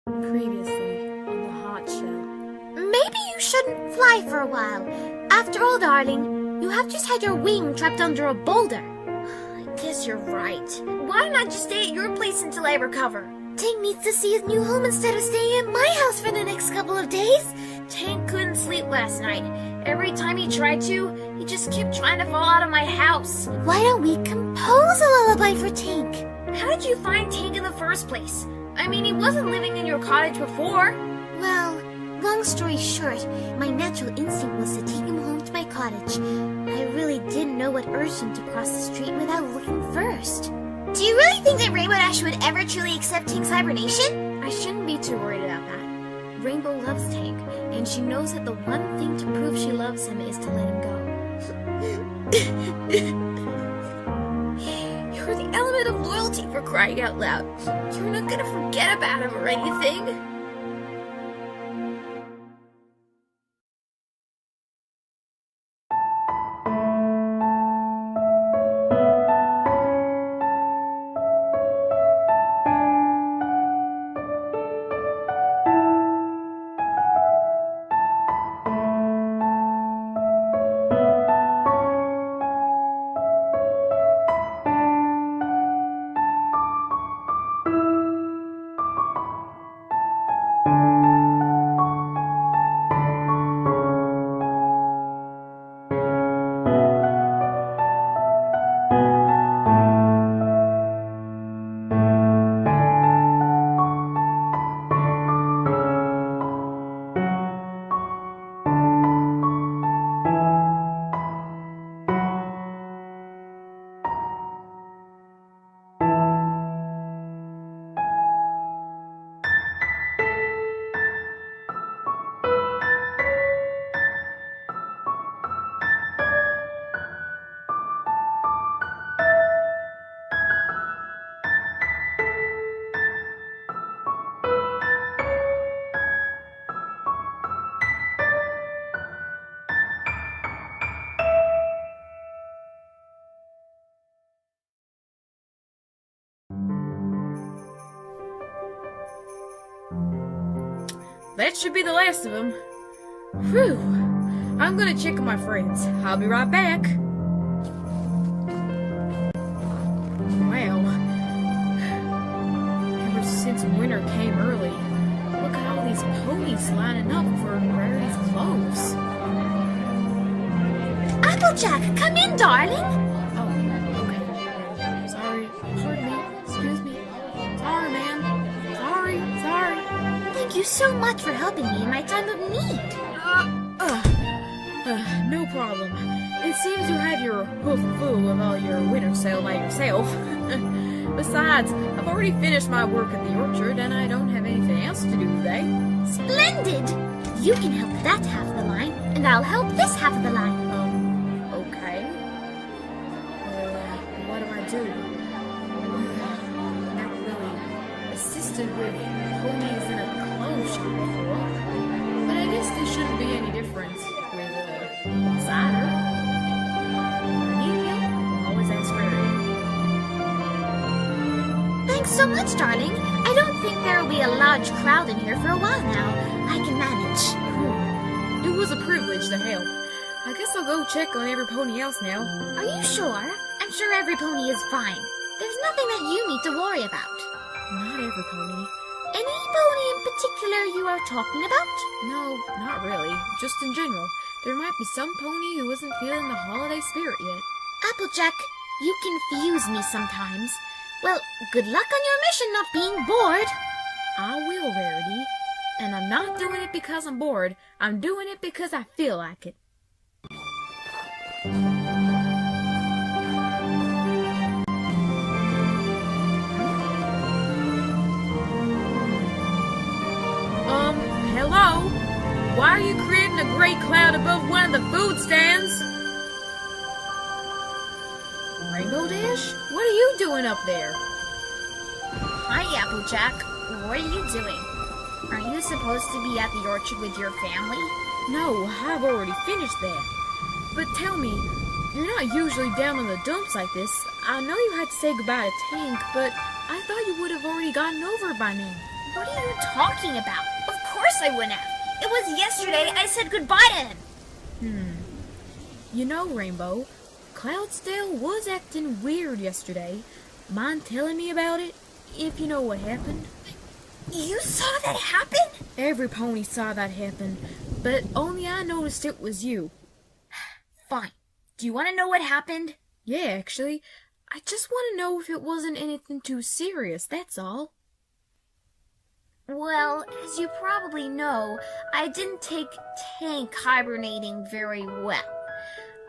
Previously on the hot shell. Maybe you shouldn't fly for a while. After all, darling, you have just had your wing trapped under a boulder. I guess you're right. Why not just stay at your place until I recover? Tank needs to see his new home instead of staying at my house for the next couple of days. Tank couldn't sleep last night. Every time he tried to, he just kept trying to fall out of my house. Why don't we compose a lullaby for Tank? How did you find Tank in the first place? I mean, he wasn't living in your cottage before. Well, long story short, my natural instinct was to take him home to my cottage. I really didn't know what urged him to cross the street without looking first. Do you really think that Rainbow Dash would ever truly accept Tank's hibernation? I shouldn't be too worried about that. Rainbow loves Tank, and she knows that the one thing to prove she loves him is to let him go. You're the element of loyalty, for crying out loud. You're not gonna forget about him or anything. That should be the last of them. Whew. I'm gonna check on my friends. I'll be right back. Wow. Ever since winter came early, look at all these ponies lining up for Rarity's clothes. Applejack, come in, darling. Oh, okay. Sorry. Pardon me. Excuse me. Sorry, ma'am. Sorry. Thank you so much for helping me in my time of need. No problem. It seems you have your hoof full of all your winter sale by yourself. Besides, I've already finished my work at the orchard and I don't have anything else to do today. Splendid! You can help that half of the line, and I'll help this half of the line. Okay. What do I do? Not really assisted with ponies in a clothes shop before, but I guess there shouldn't be any difference with cider. Always ask Rarity. Thanks so much, darling. I don't think there will be a large crowd in here for a while now. I can manage. It was a privilege to help. I guess I'll go check on every pony else now. Are you sure? I'm sure every pony is fine. There's nothing that you need to worry about. Not every pony. Any pony in particular you are talking about? No, not really. Just in general. There might be some pony who isn't feeling the holiday spirit yet. Applejack, you confuse me sometimes. Well, good luck on your mission not being bored. I will, Rarity. And I'm not doing it because I'm bored. I'm doing it because I feel like it. Hello? Why are you creating a great cloud above one of the food stands? Rainbow Dash? What are you doing up there? Hi, Applejack. What are you doing? Are you supposed to be at the orchard with your family? No, I've already finished that. But tell me, you're not usually down in the dumps like this. I know you had to say goodbye to Tank, but I thought you would have already gotten over it by now. What are you talking about? Of course I wouldn't have. It was yesterday I said goodbye to him. You know, Rainbow, Cloudsdale was acting weird yesterday. Mind telling me about it, if you know what happened? You saw that happen? Every pony saw that happen, but only I noticed it was you. Fine. Do you want to know what happened? Yeah, actually. I just want to know if it wasn't anything too serious, that's all. Well, as you probably know, I didn't take Tank hibernating very well.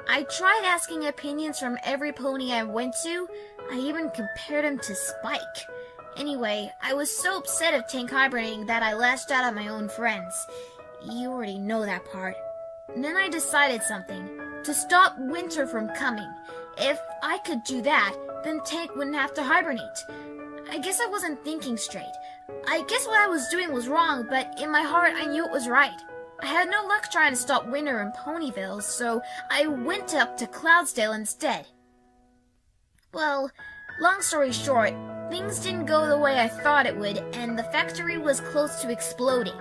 I tried asking opinions from every pony I went to. I even compared him to Spike. Anyway, I was so upset of Tank hibernating that I lashed out at my own friends. You already know that part. And then I decided something. To stop winter from coming. If I could do that, then Tank wouldn't have to hibernate. I guess I wasn't thinking straight. I guess what I was doing was wrong, but in my heart I knew it was right. I had no luck trying to stop winter in Ponyville, so I went up to Cloudsdale instead. Well, long story short, things didn't go the way I thought it would, and the factory was close to exploding.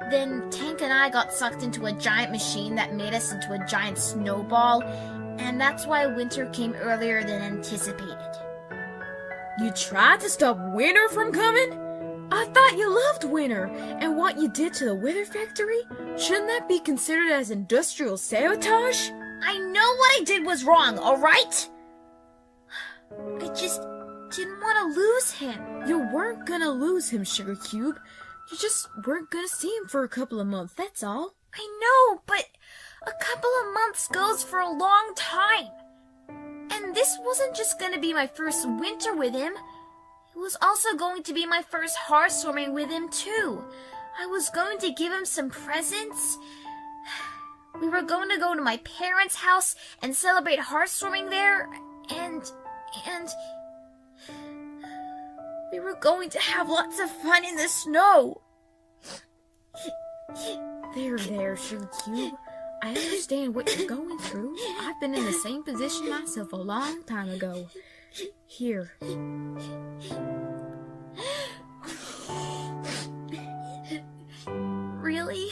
Then Tank and I got sucked into a giant machine that made us into a giant snowball, and that's why winter came earlier than anticipated. You tried to stop winter from coming? I thought you loved winter, and what you did to the weather factory? Shouldn't that be considered as industrial sabotage? I know what I did was wrong, alright? I just didn't want to lose him. You weren't gonna lose him, Sugar Cube. You just weren't gonna see him for a couple of months, that's all. I know, but a couple of months goes for a long time. And this wasn't just gonna be my first winter with him. It was also going to be my first hearthstorming with him, too. I was going to give him some presents. We were going to go to my parents' house and celebrate hearthstorming there, and we were going to have lots of fun in the snow. There, Sugar Cube. I understand what you're going through. I've been in the same position myself a long time ago. Here. Really?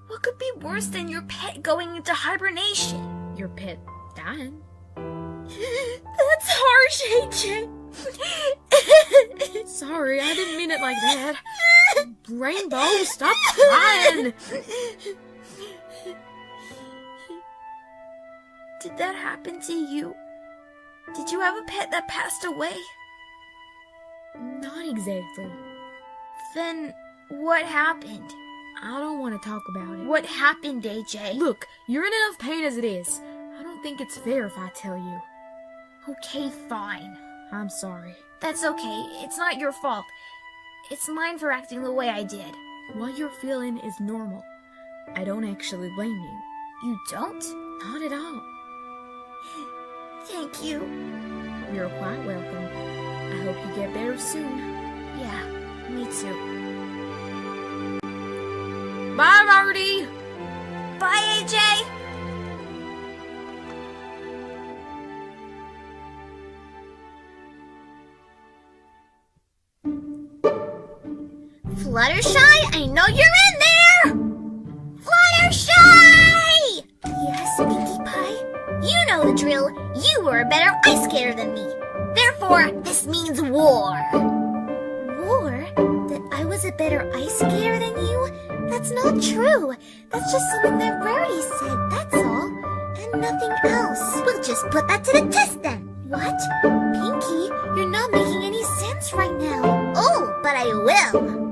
What could be worse than your pet going into hibernation? Your pet dying? That's harsh, AJ. Sorry, I didn't mean it like that. Rainbow, stop crying! Did that happen to you? Did you have a pet that passed away? Not exactly. Then what happened? I don't want to talk about it. What happened, AJ? Look, you're in enough pain as it is. I don't think it's fair if I tell you. Okay, fine. I'm sorry. That's okay. It's not your fault. It's mine for acting the way I did. What you're feeling is normal. I don't actually blame you. You don't? Not at all. Thank you. You're quite welcome. I hope you get better soon. Yeah, me too. Bye, Marty! Bye, AJ! Fluttershy, I know you're in there! Fluttershy! Yes, Pinkie Pie? You know the drill. You were a better ice skater than me. Therefore, this means war. War? That I was a better ice skater than you? That's not true. That's just something that Rarity said, that's all. And nothing else. We'll just put that to the test then. What? Pinkie, you're not making any sense right now. Oh, but I will.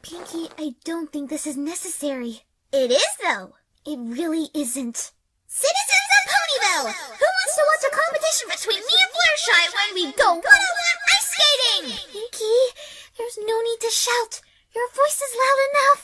Pinkie, I don't think this is necessary. It is, though. It really isn't. Citizens of Ponyville! Who wants to watch a competition between me and Fluttershy when we go one-on-one ice skating? Pinkie, there's no need to shout. Your voice is loud enough.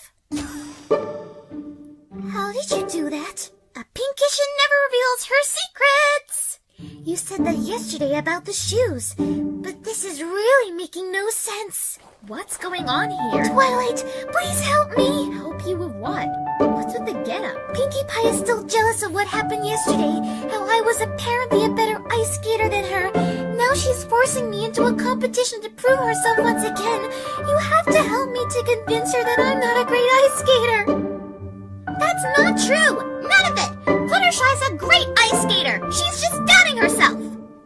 How did you do that? A Pinkishin never reveals her secrets. You said that yesterday about the shoes, but this is really making no sense. What's going on here? Twilight, please help me. Help you with what? What's with the getup? Pinkie Pie is still jealous of what happened yesterday, how I was apparently a better ice skater than her. Now she's forcing me into a competition to prove herself once again. You have to help me to convince her that I'm not a great ice skater. That's not true! None of it! Fluttershy's a great ice skater! She's just doubting herself!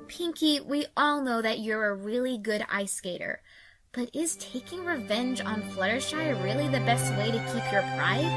Pinkie, we all know that you're a really good ice skater. But is taking revenge on Fluttershy really the best way to keep your pride?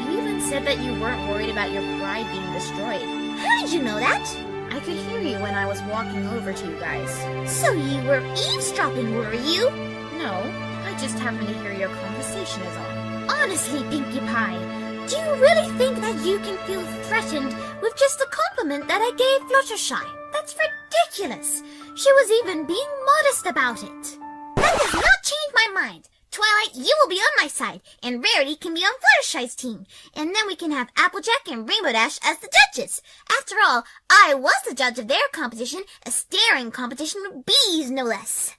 You even said that you weren't worried about your pride being destroyed. How did you know that? I could hear you when I was walking over to you guys. So you were eavesdropping, were you? No, I just happened to hear your conversation is on. Honestly, Pinkie Pie, do you really think that you can feel threatened with just a compliment that I gave Fluttershy? That's ridiculous. She was even being modest about it. That does not change my mind. Twilight, you will be on my side, and Rarity can be on Fluttershy's team. And then we can have Applejack and Rainbow Dash as the judges. After all, I was the judge of their competition, a staring competition with bees, no less.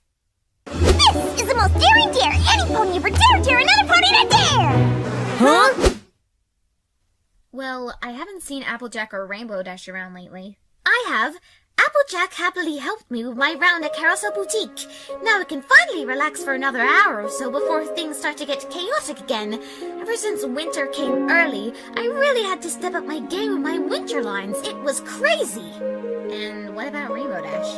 This is the most daring dare any pony ever dare another pony to dare! Huh? Well, I haven't seen Applejack or Rainbow Dash around lately. I have. Applejack happily helped me with my round at Carousel Boutique. Now I can finally relax for another hour or so before things start to get chaotic again. Ever since winter came early, I really had to step up my game with my winter lines. It was crazy. And what about Rainbow Dash?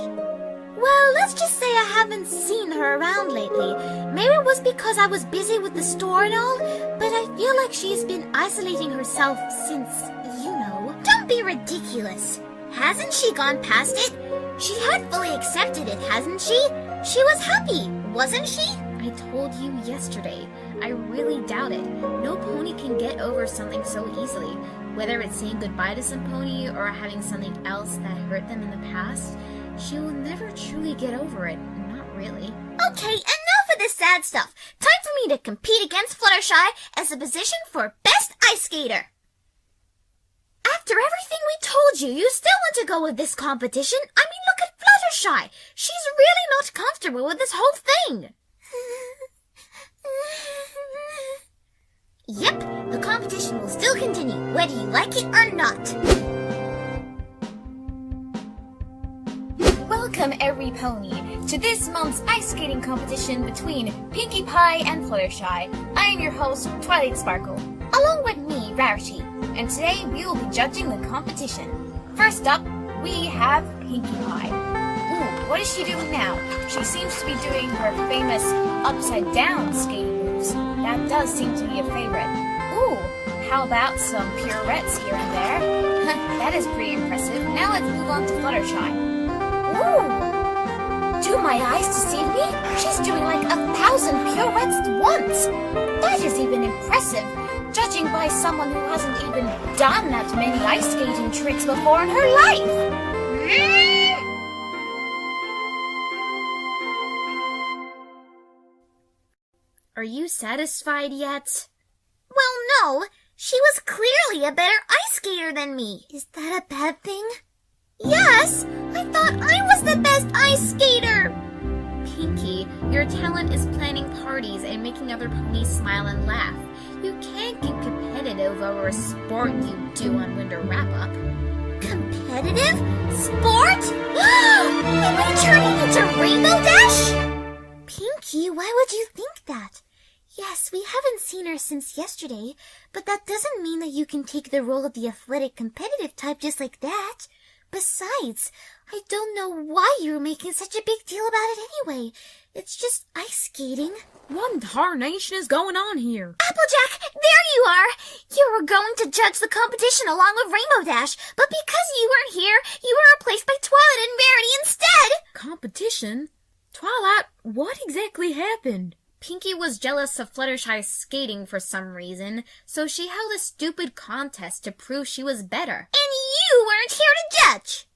Well, let's just say I haven't seen her around lately. Maybe it was because I was busy with the store and all, but I feel like she's been isolating herself since, you know. Don't be ridiculous. Hasn't she gone past it? She had fully accepted it, hasn't she? She was happy, wasn't she? I told you yesterday. I really doubt it. No pony can get over something so easily. Whether it's saying goodbye to some pony or having something else that hurt them in the past, she will never truly get over it. Not really. Okay, enough of this sad stuff. Time for me to compete against Fluttershy as the position for Best Ice Skater. After everything we told you, you still want to go with this competition? I mean, look at Fluttershy. She's really not comfortable with this whole thing. Yep, the competition will still continue, whether you like it or not. Welcome, every pony, to this month's ice skating competition between Pinkie Pie and Fluttershy. I am your host, Twilght Sparkle, along with me, Rarity, and today we will be judging the competition. First up, we have Pinkie Pie. Ooh, what is she doing now? She seems to be doing her famous upside-down skating moves. That does seem to be a favorite. Ooh, how about some pirouettes here and there? That is pretty impressive. Now let's move on to Fluttershy. Ooh! Do my eyes deceive me? She's doing like 1,000 pirouettes at once! That is even impressive, judging by someone who hasn't even done that many ice skating tricks before in her life! Are you satisfied yet? Well, no. She was clearly a better ice skater than me. Is that a bad thing? Yes! I thought I was the best ice skater! Pinkie, your talent is planning parties and making other ponies smile and laugh. You can't get competitive over a sport you do on Winter Wrap-Up. Competitive? Sport? Am I turning into Rainbow Dash? Pinkie, why would you think that? Yes, we haven't seen her since yesterday, but that doesn't mean that you can take the role of the athletic competitive type just like that. Besides, I don't know why you're making such a big deal about it anyway. It's just ice skating. What tarnation is going on here? Applejack, there you are! You were going to judge the competition along with Rainbow Dash, but because you weren't here, you were replaced by Twilight and Rarity instead! Competition? Twilight, what exactly happened? Pinkie was jealous of Fluttershy's skating for some reason, so she held a stupid contest to prove she was better. And you weren't here to judge!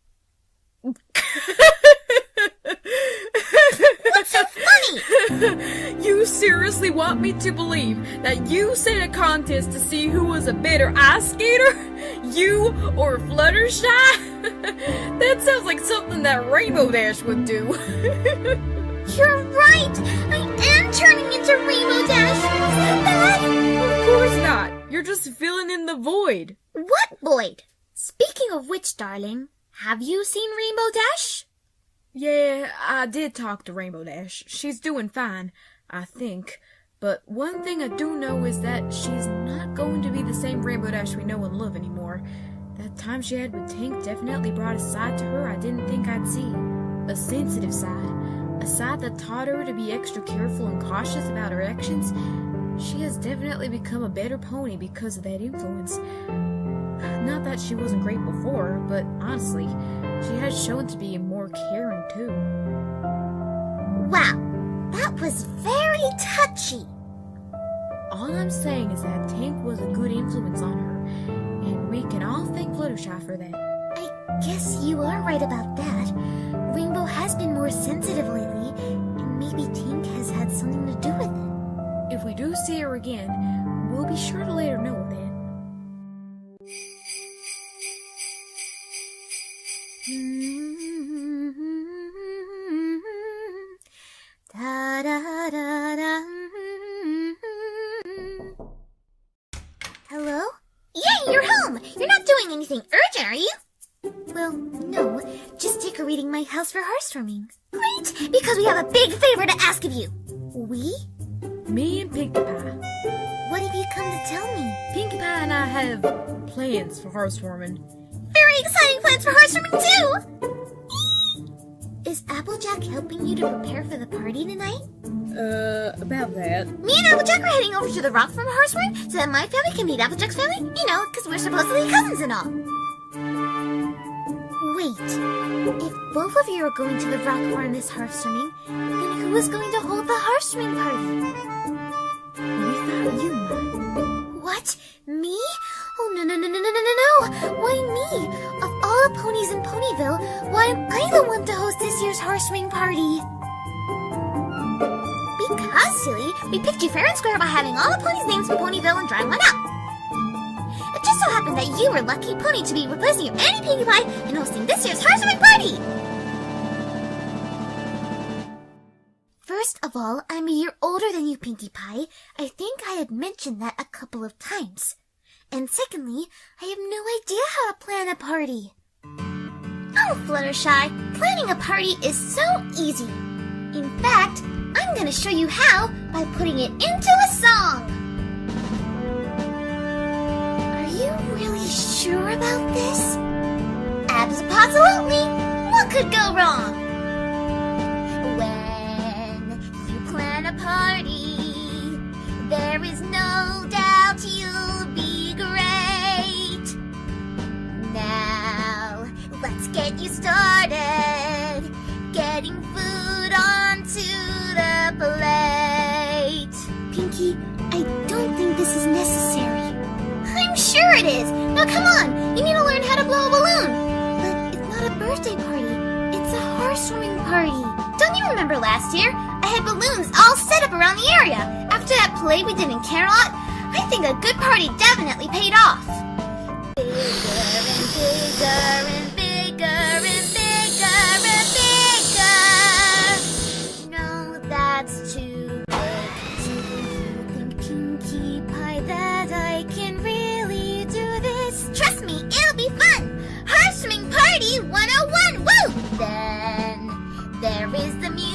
What's so funny? You seriously want me to believe that you set a contest to see who was a better ice skater? You or Fluttershy? That sounds like something that Rainbow Dash would do. You're right! I am turning into Rainbow Dash! Is that bad? Of course not. You're You're just filling in the void. What void? Speaking of which, darling, have you seen Rainbow Dash? Yeah, I did talk to Rainbow Dash. She's doing fine, I think. But one thing I do know is that she's not going to be the same Rainbow Dash we know and love anymore. That time she had with Tink definitely brought a side to her I didn't think I'd see. A sensitive side. A side that taught her to be extra careful and cautious about her actions. She has definitely become a better pony because of that influence. Not that she wasn't great before, but honestly, she has shown to be more caring too. Wow, that was very touchy. All I'm saying is that Tink was a good influence on her, and we can all thank Fluttershy for that. I guess you are right about that. Rainbow has been more sensitive lately, and maybe Tink has had something to do with it. If we do see her again, we'll be sure to let her know that. Da, da, da, da. Hello? Yay, you're home! You're not doing anything urgent, are you? Well, no. Just decorating my house for housewarming. Great! Because we have a big favor to ask of you. We? Me and Pinkie Pie. What have you come to tell me? Pinkie Pie and I have plans for housewarming. Very exciting plans for housewarming, too! Is Applejack helping you to prepare for the party tonight? About that. Me and Applejack are heading over to the rock for housewarming so that my family can meet Applejack's family. You know, because we're supposedly cousins and all. Wait, if both of you are going to the rock for this housewarming, then who is going to hold the housewarming party? We thought you might. What? Me? Oh, no. Why me? Of all the ponies in Ponyville, why am I the one to host this year's housewarming party? Because, silly, we picked you fair and square by having all the ponies' names from Ponyville and drawing one out. It just so happened that you were lucky pony to be replacing your Auntie Pinkie Pie and hosting this year's housewarming party. First of all, I'm a year older than you, Pinkie Pie. I think I had mentioned that a couple of times. And secondly, I have no idea how to plan a party. Oh, Fluttershy, planning a party is so easy. In fact, I'm going to show you how by putting it into a song. Are you really sure about this? Absolutely. What could go wrong? When you plan a party, there is no doubt you'll be great. Now, let's get you started, getting food onto the plate. Pinkie, I don't think this is necessary. I'm sure it is. Now come on, you need to learn how to blow a balloon. But it's not a birthday party, it's a housewarming party. Don't you remember last year? I had balloons all set up around the area. After that play we did in Camelot, I think a good party definitely paid off. Bigger and bigger and bigger and bigger and bigger. No, that's too big. Do you think, Pinkie Pie, that I can really do this? Trust me, it'll be fun. Housewarming Party 101, woo! Then there is the music.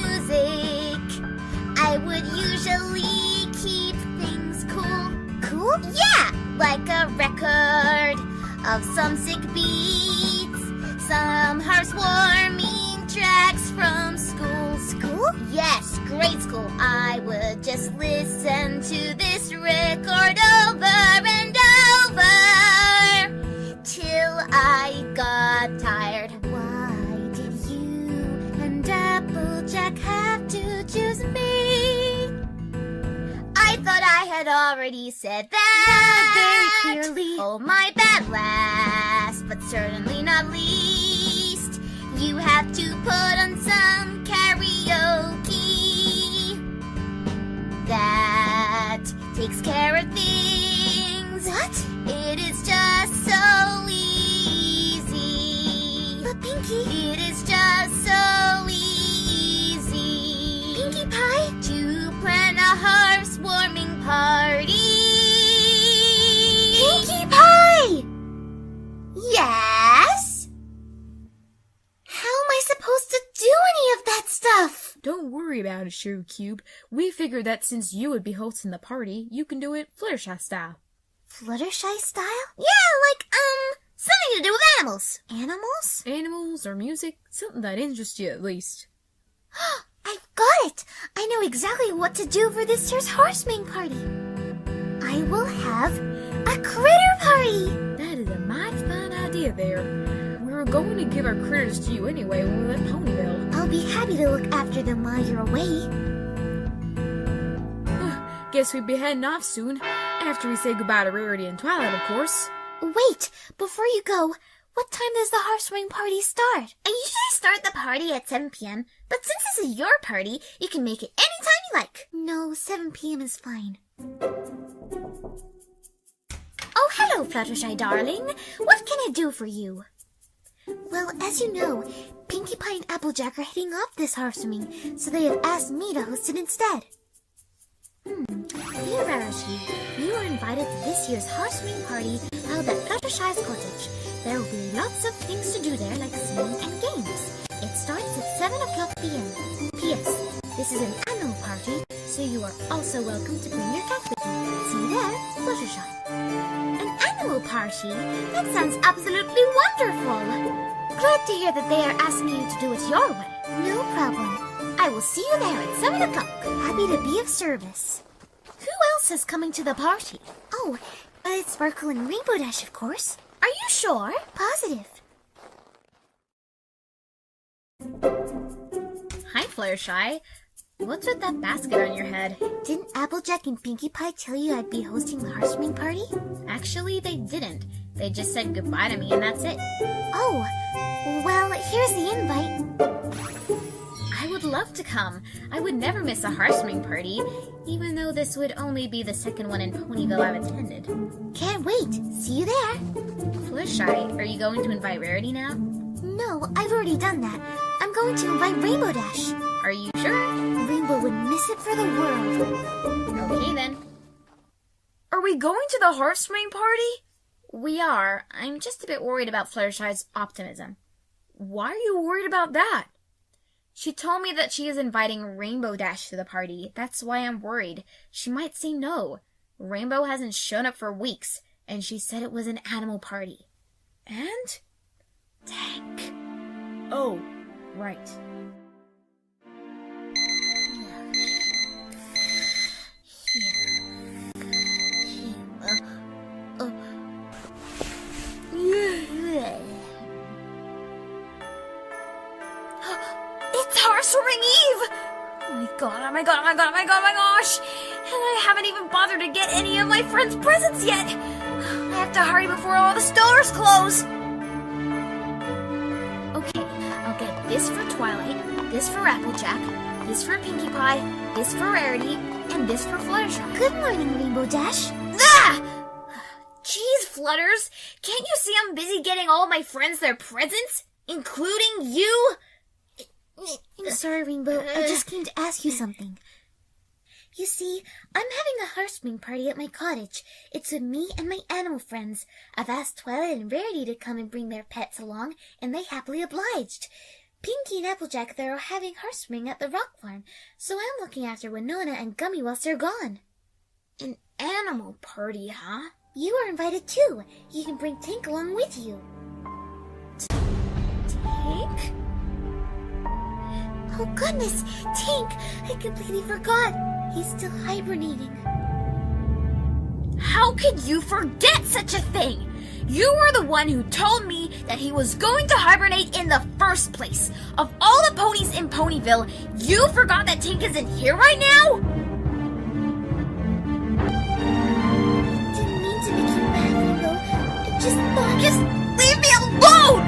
I would usually keep things cool. Cool? Yeah, like a record of some sick beats, some housewarming tracks from school. School? Yes, grade school. I would just listen to this record over and over till I got tired. Why did you and Applejack have to choose me? I thought I had already said that very clearly. Oh, my bad, last, but certainly not least, you have to put on some karaoke. That takes care of things. What? It is just so easy. But Pinkie, it is just so easy. Pinkie Pie? To plan a housewarming party. stuff! Don't worry about it, Sugar Cube. We figured that since you would be hosting the party, you can do it Fluttershy style. Fluttershy style? Yeah, like, something to do with animals. Animals? Animals or music, something that interests you at least. I've got it! I know exactly what to do for this year's horseman party. I will have a critter party! That is a mighty fine idea there. We were going to give our critters to you anyway when we left Ponyville. I'll be happy to look after them while you're away. Guess we'd be heading off soon, after we say goodbye to Rarity and Twilight, of course. Wait, before you go, what time does the horseman party start? I usually start the party at 7 p.m., but since this is your party, you can make it anytime you like. No, 7 p.m. is fine. Oh, hello, Fluttershy darling. What can I do for you? Well, as you know, Pinkie Pie and Applejack are heading off this horseman, so they have asked me to host it instead. Dear Rarity, you are invited to this year's horseman party held at Fluttershy's cottage. There will be lots of things to do there, like singing and games. It starts at 7 o'clock p.m. P.S. This is an animal party, so you are also welcome to bring your cat with you. See you there, Fluttershy. An animal party? That sounds absolutely wonderful. Glad to hear that they are asking you to do it your way. No problem. I will see you there at 7 o'clock. Happy to be of service. Who else is coming to the party? Oh, Twilght Sparkle and Rainbow Dash, of course. Are you sure? Positive. Hi, Fluttershy. What's with that basket on your head? Didn't Applejack and Pinkie Pie tell you I'd be hosting the horseman party? Actually, they didn't. They just said goodbye to me and that's it. Oh, well, here's the invite. I would love to come. I would never miss a horseman party, even though this would only be the second one in Ponyville I've attended. Can't wait. See you there. Fluttershy, are you going to invite Rarity now? No, I've already done that. I'm going to invite Rainbow Dash. Are you sure? Rainbow would miss it for the world. Okay then. Are we going to the horseman party? We are. I'm just a bit worried about Fluttershy's optimism. Why are you worried about that? She told me that she is inviting Rainbow Dash to the party. That's why I'm worried. She might say no. Rainbow hasn't shown up for weeks, and she said it was an animal party. And? Tank. Oh, right. It's Horseman Eve! Oh my god, gosh! And I haven't even bothered to get any of my friends' presents yet! I have to hurry before all the stores close! Okay, I'll get this for Twilight, this for Applejack, this for Pinkie Pie, this for Rarity, and this for Fluttershy. Good morning, Rainbow Dash. Ah! Jeez, Flutters! Can't you see I'm busy getting all my friends their presents? Including you? I'm sorry, Rainbow. I just came to ask you something. You see, I'm having a horseman party at my cottage. It's with me and my animal friends. I've asked Twilight and Rarity to come and bring their pets along, and they happily obliged. Pinkie and Applejack, they're having horseman at the rock farm, so I'm looking after Winona and Gummy whilst they're gone. An animal party, huh? You are invited too. You can bring Tank along with you. Tank? Oh goodness, Tank! I completely forgot. He's still hibernating. How could you forget such a thing? You were the one who told me that he was going to hibernate in the first place. Of all the ponies in Ponyville, you forgot that Tank isn't here right now? I didn't mean to make you mad, Rainbow. I just thought... Just leave me alone!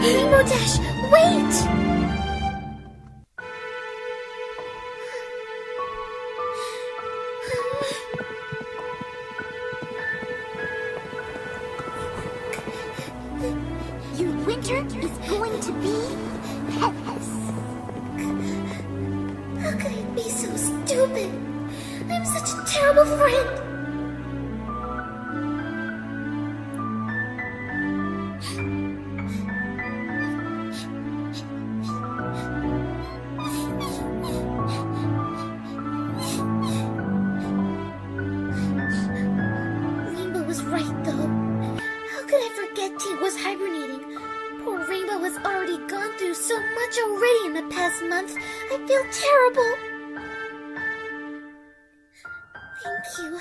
Rainbow Dash, wait! Your winter is going to be petless. How could I be so stupid? I'm such a terrible friend. much already in the past month. I feel terrible. Thank you.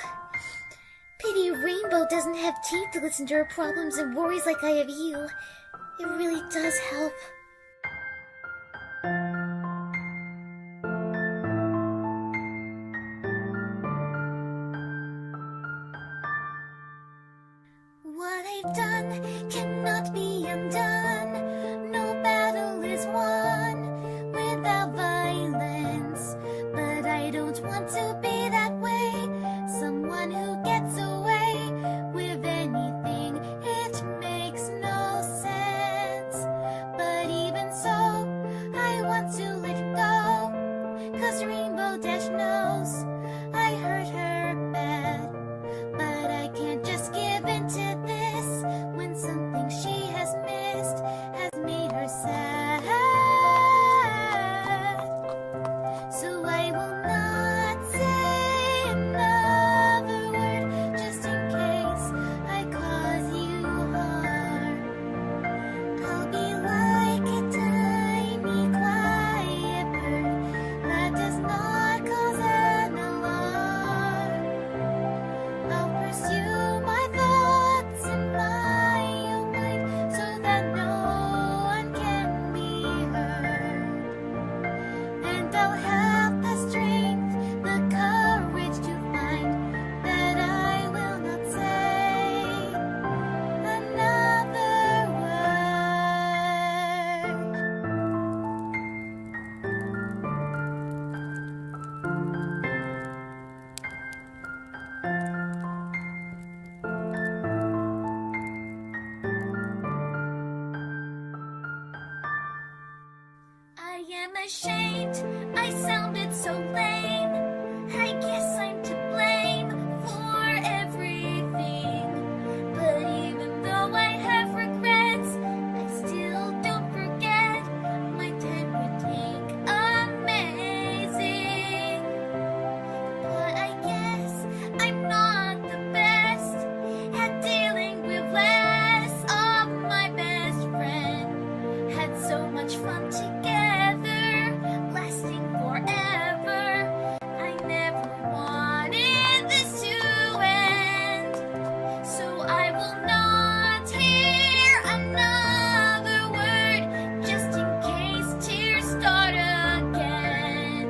Pity Rainbow doesn't have teeth to listen to her problems and worries like I have you. It really does help. What I've done cannot be undone. No battle is won without violence. But I don't want to be that way. Someone who gets away with anything. It makes no sense. But even so, I want to let it go. 'Cause Rainbow Dash knows I hurt her bad. But I can't just give in to this when something she has missed has made her sad. So I will not say another word just in case I cause you harm. I'll be like a tiny quiet bird that does not cause an alarm. I'll pursue my thoughts in my own mind so that no one can be heard. And I'll have the strength, the courage to find that I will not say another word. I am ashamed, I sounded so lame. I guess I'm to blame for everything. But even though I have regrets, I still don't forget my time would take amazing. But I guess I'm not the best at dealing with less of my best friend. Had so much fun together, lasting forever. I never wanted this to end. So I will not hear another word just in case tears start again.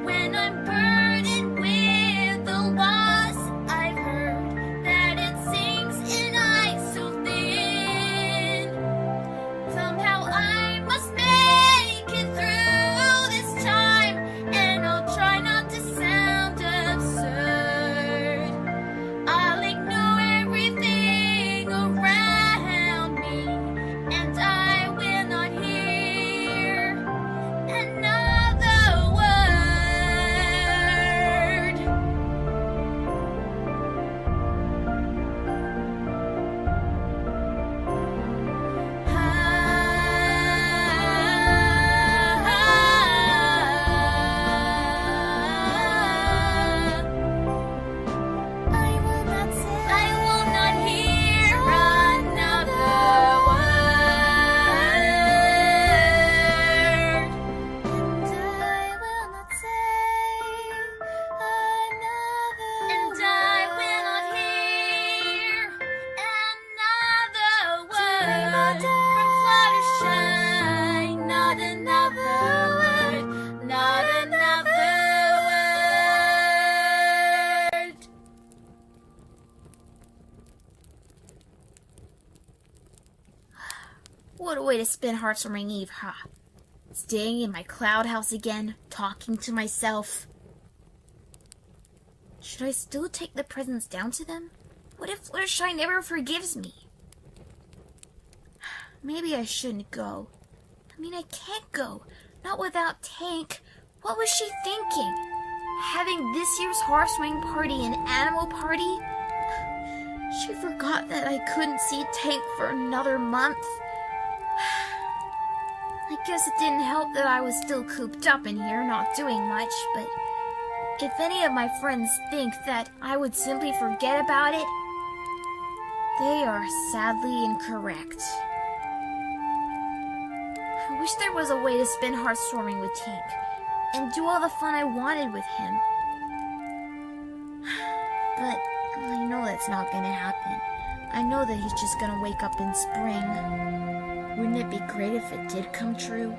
When I'm burdened with the loss I've heard that it sinks in ice so thin. Somehow I must make it through this time, and I'll try not to sound absurd. I'll ignore everything around me, and I will not hear another word. I will not hear another word. And I will not hear another word from Fluttershy. Not another word. Not another word. What a way to spend Hearthstone Eve, huh? Staying in my cloud house again, talking to myself. Should I still take the presents down to them? What if Fluttershy never forgives me? Maybe I shouldn't go. I mean, I can't go. Not without Tank. What was she thinking? Having this year's Hearthstone party an animal party? She forgot that I couldn't see Tank for another month. I guess it didn't help that I was still cooped up in here, not doing much, but if any of my friends think that I would simply forget about it, they are sadly incorrect. I wish there was a way to spend Hearthstorming with Tink and do all the fun I wanted with him. But I know that's not gonna happen. I know that he's just gonna wake up in spring. Wouldn't it be great if it did come true?